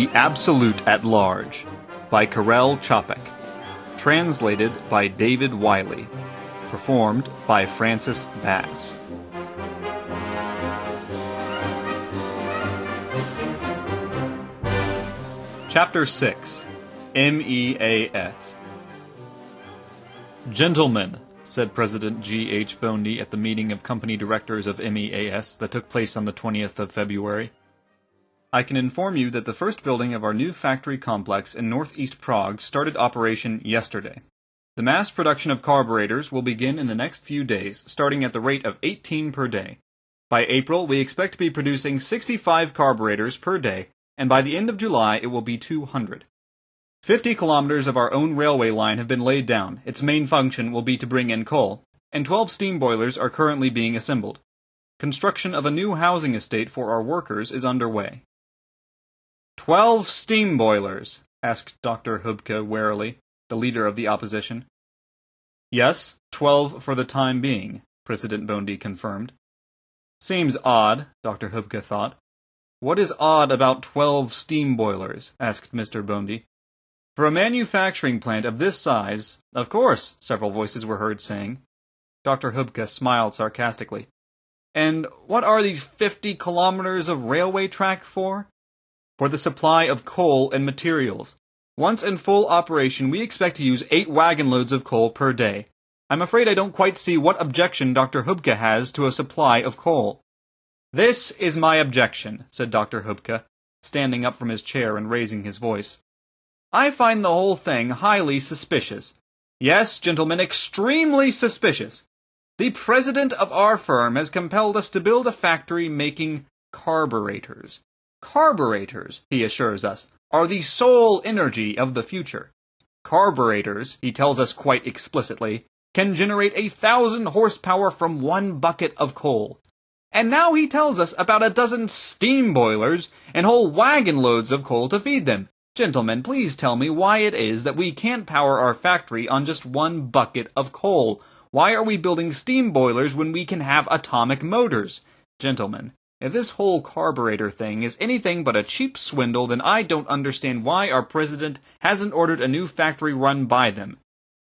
The Absolute at Large by Karel Čapek. Translated by David Wyllie. Performed by Francis Bass. Chapter 6. MEAS. Gentlemen, said President GH Bondy at the meeting of company directors of MEAS that took place on the 20th of February. I can inform you that the first building of our new factory complex in northeast Prague started operation yesterday. The mass production of carburators will begin in the next few days, starting at the rate of 18 per day. By April, we expect to be producing 65 carburators per day, and by the end of July it will be 200. 50 kilometers of our own railway line have been laid down. Its main function will be to bring in coal, and 12 steam boilers are currently being assembled. Construction of a new housing estate for our workers is underway. 12 steam boilers? Asked Dr. Hubke warily, the leader of the opposition. Yes, 12 for the time being, President Bondy confirmed. Seems odd, Dr. Hubke thought. What is odd about 12 steam boilers? Asked Mr. Bondy. For a manufacturing plant of this size, of course, several voices were heard saying. Dr. Hubke smiled sarcastically. And what are these 50 kilometers of railway track for? For the supply of coal and materials. Once in full operation, we expect to use 8 wagon loads of coal per day. I'm afraid I don't quite see what objection Dr. Hubke has to a supply of coal. This is my objection, said Dr. Hubke, standing up from his chair and raising his voice. I find the whole thing highly suspicious. Yes, gentlemen, extremely suspicious. The president of our firm has compelled us to build a factory making carburators. Carburators, he assures us, are the sole energy of the future. Carburators, he tells us quite explicitly, can generate 1,000 horsepower from 1 bucket of coal. And now he tells us about a dozen steam boilers and whole wagon loads of coal to feed them. Gentlemen, please tell me why it is that we can't power our factory on just 1 bucket of coal. Why are we building steam boilers when we can have atomic motors? Gentlemen, if this whole carburetor thing is anything but a cheap swindle, then I don't understand why our president hasn't ordered a new factory run by them.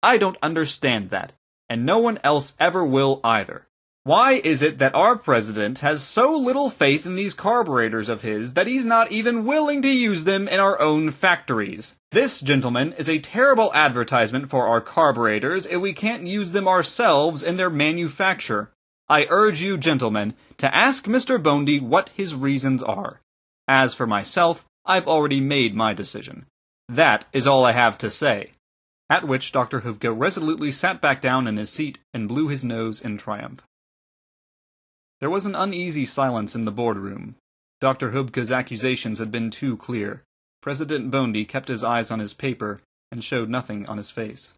I don't understand that, and no one else ever will either. Why is it that our president has so little faith in these carburetors of his that he's not even willing to use them in our own factories? This, gentlemen, is a terrible advertisement for our carburetors if we can't use them ourselves in their manufacture. I urge you, gentlemen, to ask Mr. Bondy what his reasons are. As for myself, I've already made my decision. That is all I have to say. At which Dr. Hubke resolutely sat back down in his seat and blew his nose in triumph. There was an uneasy silence in the boardroom. Dr. Hubke's accusations had been too clear. President Bondy kept his eyes on his paper and showed nothing on his face.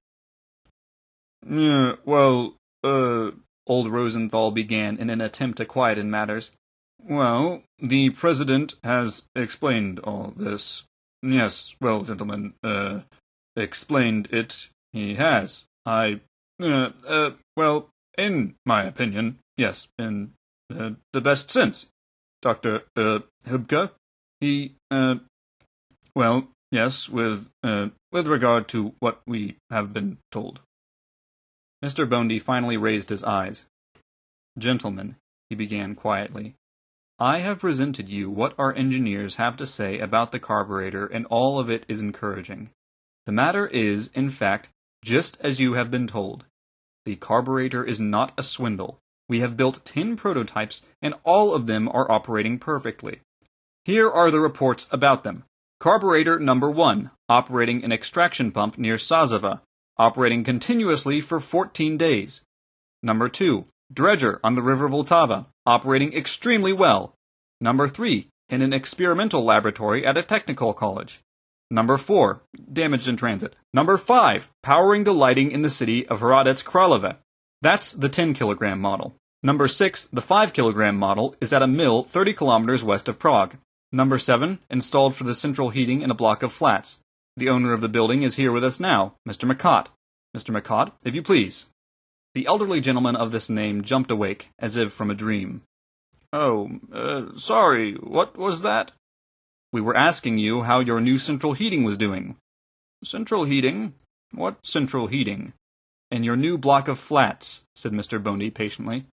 Old Rosenthal began in an attempt to quieten matters. Well, the President has explained all this. Yes, well, gentlemen, explained it he has. Well, in my opinion, yes, in the best sense. Dr. Hubke, he, well, yes, with regard to what we have been told. Mr. Bondy finally raised his eyes. Gentlemen, he began quietly, I have presented you what our engineers have to say about the carburetor, and all of it is encouraging. The matter is, in fact, just as you have been told. The carburetor is not a swindle. We have built 10 prototypes, and all of them are operating perfectly. Here are the reports about them. Carburetor number 1, operating an extraction pump near Sousa, operating continuously for 14 days. Number 2, dredger on the river Vltava, operating extremely well. Number 3, in an experimental laboratory at a technical college. Number 4, damaged in transit. Number 5, powering the lighting in the city of Hradec Králové. That's the 10-kilogram model. Number 6, the 5-kilogram model, is at a mill 30 kilometers west of Prague. Number 7, installed for the central heating in a block of flats. The owner of the building is here with us now, Mr. McCott. Mr. McCott, if you please. The elderly gentleman of this name jumped awake, as if from a dream. Sorry, what was that? We were asking you how your new central heating was doing. Central heating? What central heating? In your new block of flats, said Mr. Bondy patiently.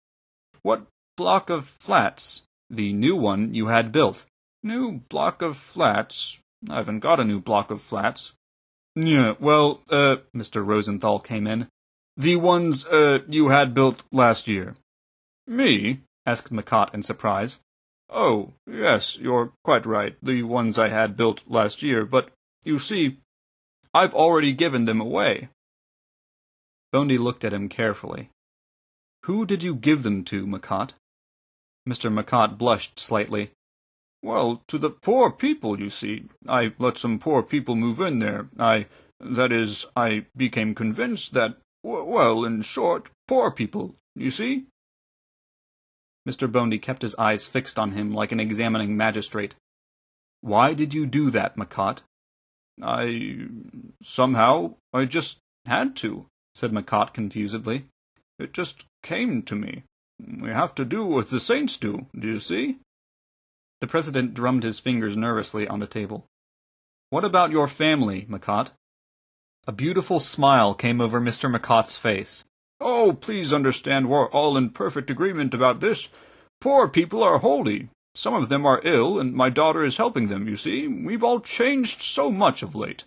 What block of flats? The new one you had built. New block of flats? I haven't got a new block of flats. Yeah, well, Mr. Rosenthal came in. The ones, you had built last year. Me? Asked McCott in surprise. Oh, yes, you're quite right, the ones I had built last year, but, you see, I've already given them away. Bondy looked at him carefully. Who did you give them to, McCott? Mr. McCott blushed slightly. Well, to the poor people, you see. I let some poor people move in there. I became convinced that, well, in short, poor people, you see? Mr. Bondy kept his eyes fixed on him like an examining magistrate. Why did you do that, McCott? Somehow, I just had to, said McCott confusedly. It just came to me. We have to do as the saints do you see? The President drummed his fingers nervously on the table. What about your family, McCott? A beautiful smile came over Mr. McCott's face. Oh, please understand we're all in perfect agreement about this. Poor people are holy. Some of them are ill, and my daughter is helping them, you see. We've all changed so much of late.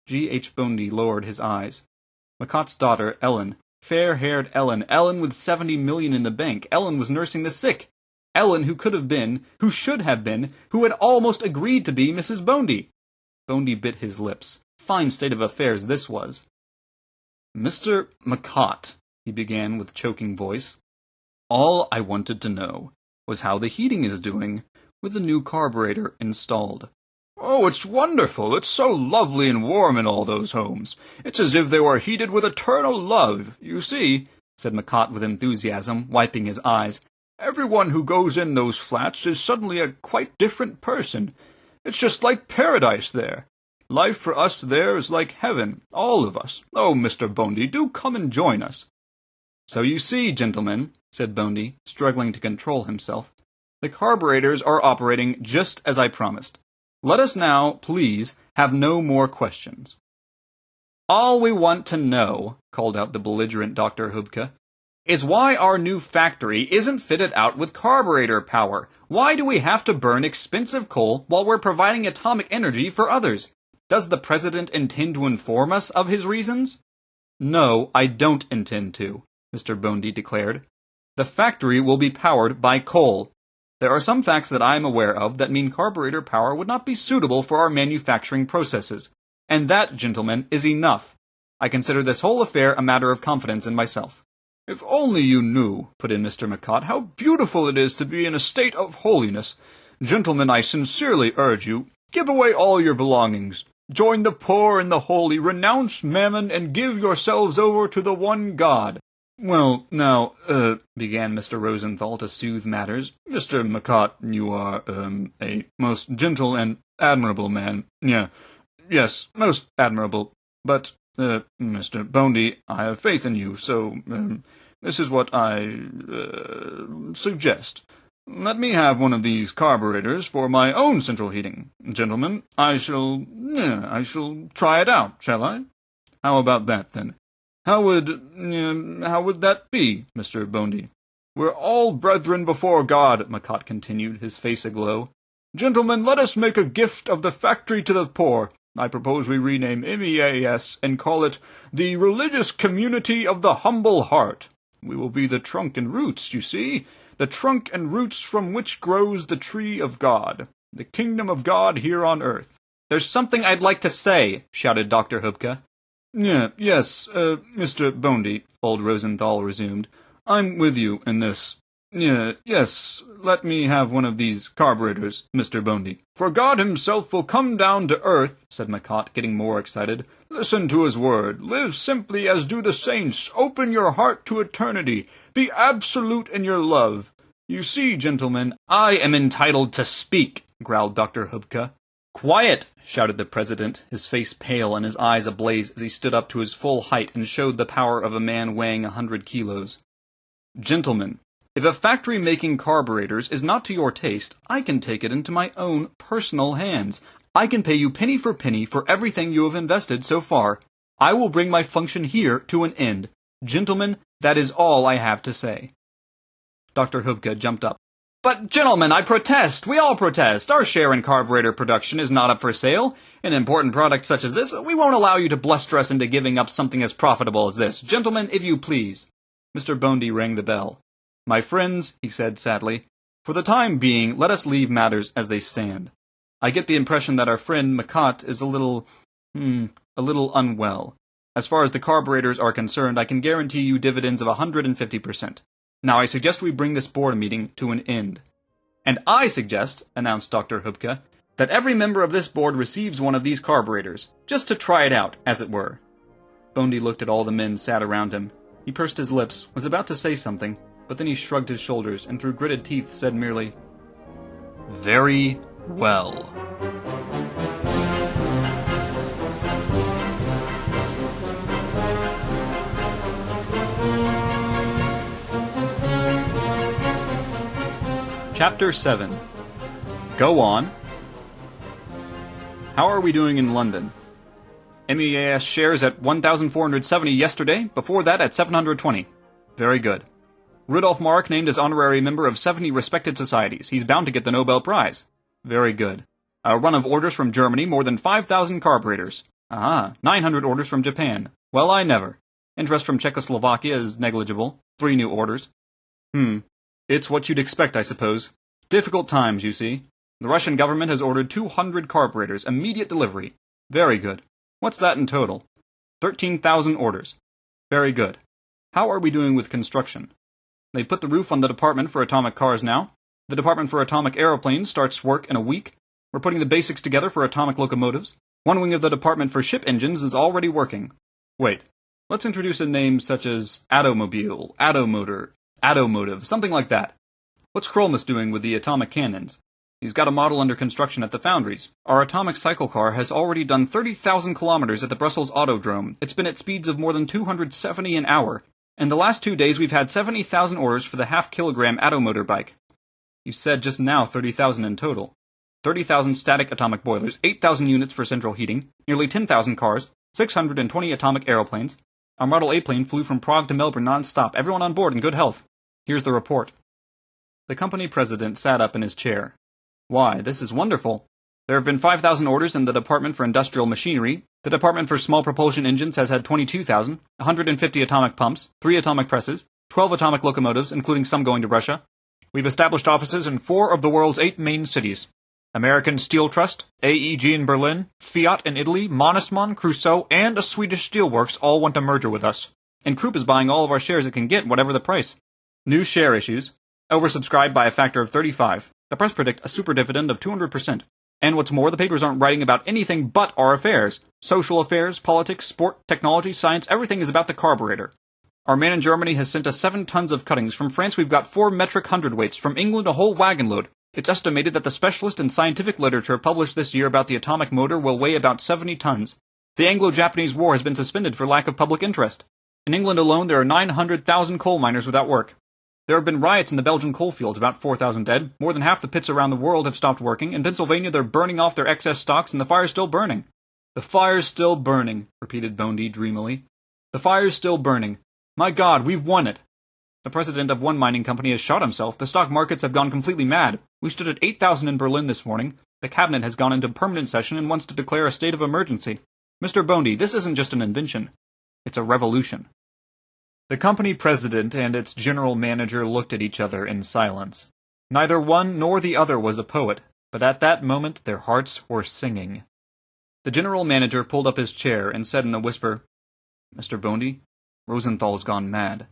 G.H. Bondy lowered his eyes. McCott's daughter, Ellen, fair-haired Ellen, Ellen with $70 million in the bank, Ellen was nursing the sick. Ellen who could have been, who should have been, who had almost agreed to be Mrs. Bondy. Bondy bit his lips. Fine state of affairs this was. Mr. McCott, he began with choking voice, all I wanted to know was how the heating is doing with the new carburetor installed. Oh, it's wonderful. It's so lovely and warm in all those homes. It's as if they were heated with eternal love, you see, said McCott with enthusiasm, wiping his eyes. Everyone who goes in those flats is suddenly a quite different person. It's just like paradise there. Life for us there is like heaven, all of us. Oh, Mr. Bondy, do come and join us. So you see, gentlemen, said Bondy, struggling to control himself, the carburetors are operating just as I promised. Let us now, please, have no more questions. All we want to know, called out the belligerent Dr. Hubke, is why our new factory isn't fitted out with carburetor power. Why do we have to burn expensive coal while we're providing atomic energy for others? Does the President intend to inform us of his reasons? No, I don't intend to, Mr. Bondy declared. The factory will be powered by coal. There are some facts that I am aware of that mean carburetor power would not be suitable for our manufacturing processes. And that, gentlemen, is enough. I consider this whole affair a matter of confidence in myself. If only you knew, put in Mr. McCott, how beautiful it is to be in a state of holiness. Gentlemen, I sincerely urge you, give away all your belongings. Join the poor and the holy, renounce mammon, and give yourselves over to the one God. Well, now, began Mr. Rosenthal to soothe matters. Mr. McCott, you are, a most gentle and admirable man. Yes, most admirable. But, Mr. Bondy, I have faith in you, so, this is what I, suggest. Let me have one of these carburetors for my own central heating. Gentlemen, I shall try it out, shall I? How about that, then? How would that be, Mr. Bondy? We're all brethren before God, McCott continued, his face aglow. Gentlemen, let us make a gift of the factory to the poor. I propose we rename MEAS and call it the Religious Community of the Humble Heart. We will be the trunk and roots, you see, the trunk and roots from which grows the tree of God, the kingdom of God here on earth. There's something I'd like to say, shouted Dr. Hubke. Yes, Mr. Bondy, old Rosenthal resumed. I'm with you in this. Yes, let me have one of these carburetors, Mr. Bondy. For God himself will come down to earth, said McCott, getting more excited. Listen to his word. Live simply as do the saints. Open your heart to eternity. Be absolute in your love. You see, gentlemen, I am entitled to speak, growled Dr. Hubke. Quiet, shouted the President, his face pale and his eyes ablaze as he stood up to his full height and showed the power of a man weighing 100 kilos. Gentlemen, If a factory making carburators is not to your taste, I can take it into my own personal hands. I can pay you penny for everything you have invested so far. I will bring my function here to an end. Gentlemen, that is all I have to say." Dr. Hubka jumped up. "But, gentlemen, I protest! We all protest! Our share in carburetor production is not up for sale. An important product such as this, we won't allow you to bluster us into giving up something as profitable as this. Gentlemen, if you please." Mr. Bondy rang the bell. "My friends," he said sadly, "for the time being, let us leave matters as they stand. I get the impression that our friend Makat is a little unwell. As far as the carburetors are concerned, I can guarantee you dividends of 150%. Now I suggest we bring this board meeting to an end." "And I suggest," announced Dr. Hubka, "that every member of this board receives one of these carburetors, just to try it out, as it were." Bondy looked at all the men sat around him. He pursed his lips, was about to say something, but then he shrugged his shoulders and through gritted teeth said merely, "Very well." Chapter 7. Go on. How are we doing in London? MEAS shares at 1,470 yesterday, before that at 720. Very good. Rudolf Mark named as honorary member of 70 respected societies. He's bound to get the Nobel Prize. Very good. A run of orders from Germany, more than 5,000 carburetors. 900 orders from Japan. Well, I never. Interest from Czechoslovakia is negligible. 3 new orders. It's what you'd expect, I suppose. Difficult times, you see. The Russian government has ordered 200 carburetors, immediate delivery. Very good. What's that in total? 13,000 orders. Very good. How are we doing with construction? They put the roof on the Department for Atomic Cars now. The Department for Atomic Aeroplanes starts work in a week. We're putting the basics together for atomic locomotives. One wing of the Department for Ship Engines is already working. Wait, let's introduce a name such as Atomobile, Atomotor, Atomotive, something like that. What's Krolmus doing with the atomic cannons? He's got a model under construction at the foundries. Our atomic cycle car has already done 30,000 kilometers at the Brussels Autodrome. It's been at speeds of more than 270 an hour. In the last 2 days, we've had 70,000 orders for the half-kilogram Atomotor bike. You said just now 30,000 in total. 30,000 static atomic boilers, 8,000 units for central heating, nearly 10,000 cars, 620 atomic aeroplanes. Our Model A plane flew from Prague to Melbourne non-stop, everyone on board in good health. Here's the report. The company president sat up in his chair. Why, this is wonderful. There have been 5,000 orders in the Department for Industrial Machinery. The Department for Small Propulsion Engines has had 22,000, 150 atomic pumps, 3 atomic presses, 12 atomic locomotives, including some going to Russia. We've established offices in 4 of the world's 8 main cities. American Steel Trust, AEG in Berlin, Fiat in Italy, Mannesmann, Crusoe, and a Swedish steelworks all want to merger with us. And Krupp is buying all of our shares it can get, whatever the price. New share issues. Oversubscribed by a factor of 35. The press predict a super dividend of 200%. And what's more, the papers aren't writing about anything but our affairs. Social affairs, politics, sport, technology, science, everything is about the carburetor. Our man in Germany has sent us 7 tons of cuttings. From France we've got 4 metric hundredweights. From England a whole wagon load. It's estimated that the specialist and scientific literature published this year about the atomic motor will weigh about 70 tons. The Anglo-Japanese War has been suspended for lack of public interest. In England alone there are 900,000 coal miners without work. There have been riots in the Belgian coalfields, about 4,000 dead. More than half the pits around the world have stopped working. In Pennsylvania they're burning off their excess stocks and the fire's still burning. The fire's still burning, repeated Bondy dreamily. The fire's still burning. My God, we've won it. The president of one mining company has shot himself. The stock markets have gone completely mad. We stood at 8,000 in Berlin this morning. The cabinet has gone into permanent session and wants to declare a state of emergency. Mr. Bondy, this isn't just an invention. It's a revolution. The company president and its general manager looked at each other in silence. Neither one nor the other was a poet, but at that moment their hearts were singing. The general manager pulled up his chair and said in a whisper, Mr. Bondy, Rosenthal's gone mad.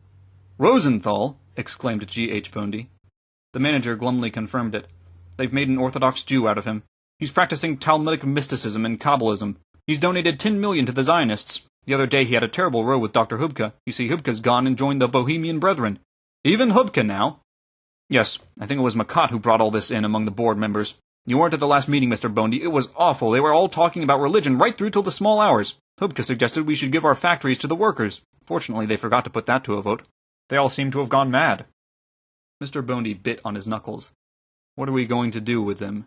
Rosenthal! Exclaimed G.H. Bondy. The manager glumly confirmed it. They've made an Orthodox Jew out of him. He's practicing Talmudic mysticism and Kabbalism. He's donated 10 million to the Zionists. The other day he had a terrible row with Dr. Hubka. You see, Hubka's gone and joined the Bohemian Brethren. Even Hubka now? Yes, I think it was Makat who brought all this in among the board members. You weren't at the last meeting, Mr. Bondy. It was awful. They were all talking about religion right through till the small hours. Hubka suggested we should give our factories to the workers. Fortunately, they forgot to put that to a vote. They all seem to have gone mad. Mr. Bondy bit on his knuckles. What are we going to do with them?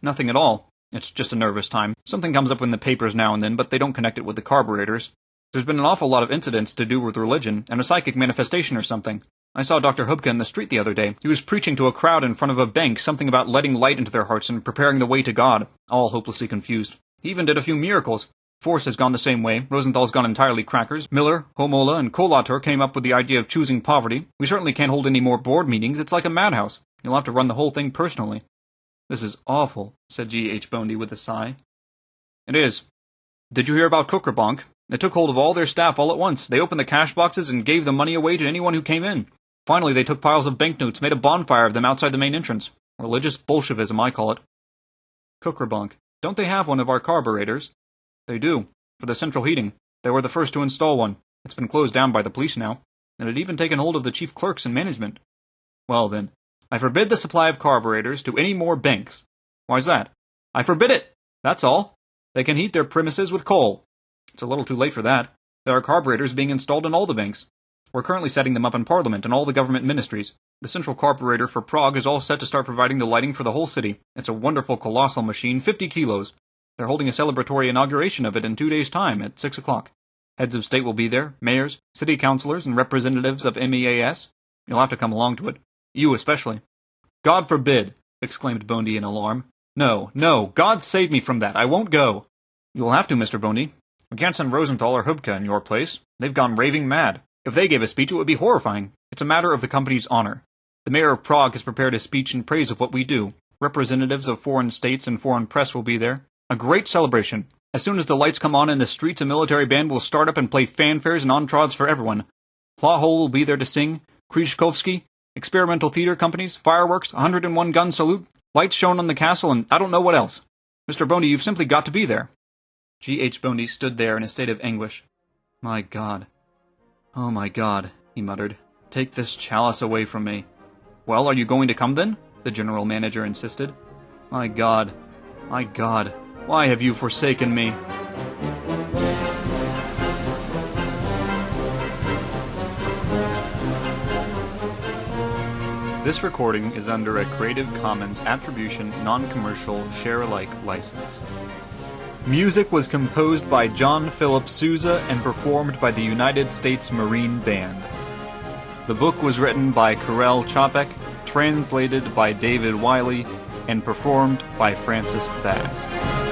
Nothing at all. It's just a nervous time. Something comes up in the papers now and then, but they don't connect it with the carburators. There's been an awful lot of incidents to do with religion, and a psychic manifestation or something. I saw Dr. Hubka in the street the other day. He was preaching to a crowd in front of a bank something about letting light into their hearts and preparing the way to God, all hopelessly confused. He even did a few miracles. Force has gone the same way. Rosenthal's gone entirely crackers. Miller, Homola, and Collator came up with the idea of choosing poverty. We certainly can't hold any more board meetings. It's like a madhouse. You'll have to run the whole thing personally. This is awful, said G.H. Bondy with a sigh. It is. Did you hear about Cookerbonk? They took hold of all their staff all at once. They opened the cash boxes and gave the money away to anyone who came in. Finally, they took piles of banknotes, made a bonfire of them outside the main entrance. Religious Bolshevism, I call it. Cookerbonk. Don't they have one of our carburators? They do. For the central heating. They were the first to install one. It's been closed down by the police now. And it had even taken hold of the chief clerks and management. Well then, I forbid the supply of carburators to any more banks. Why's that? I forbid it! That's all. They can heat their premises with coal. It's a little too late for that. There are carburators being installed in all the banks. We're currently setting them up in Parliament and all the government ministries. The central carburetor for Prague is all set to start providing the lighting for the whole city. It's a wonderful colossal machine, 50 kilos. They're holding a celebratory inauguration of it in 2 days' time at 6 o'clock. Heads of state will be there, mayors, city councilors, and representatives of MEAS. You'll have to come along to it. You especially. God forbid! Exclaimed Bondy in alarm. No, God save me from that. I won't go. You'll have to, Mr. Bondy. We can't send Rosenthal or Hubka in your place. They've gone raving mad. If they gave a speech, it would be horrifying. It's a matter of the company's honor. The mayor of Prague has prepared a speech in praise of what we do. Representatives of foreign states and foreign press will be there. A great celebration. As soon as the lights come on in the streets, a military band will start up and play fanfares and entrades for everyone. Plahol will be there to sing, Kryzhkovsky, experimental theater companies, fireworks, 101 gun salute, lights shown on the castle, and I don't know what else. Mr. Bondy, you've simply got to be there. G.H. Bondy stood there in a state of anguish. My God. Oh my God, he muttered. Take this chalice away from me. Well, are you going to come then? The general manager insisted. My God. Why have you forsaken me? This recording is under a Creative Commons Attribution Non-Commercial Share-alike license. Music was composed by John Philip Sousa and performed by the United States Marine Band. The book was written by Karel Čapek, translated by David Wyllie, and performed by Francis Bass.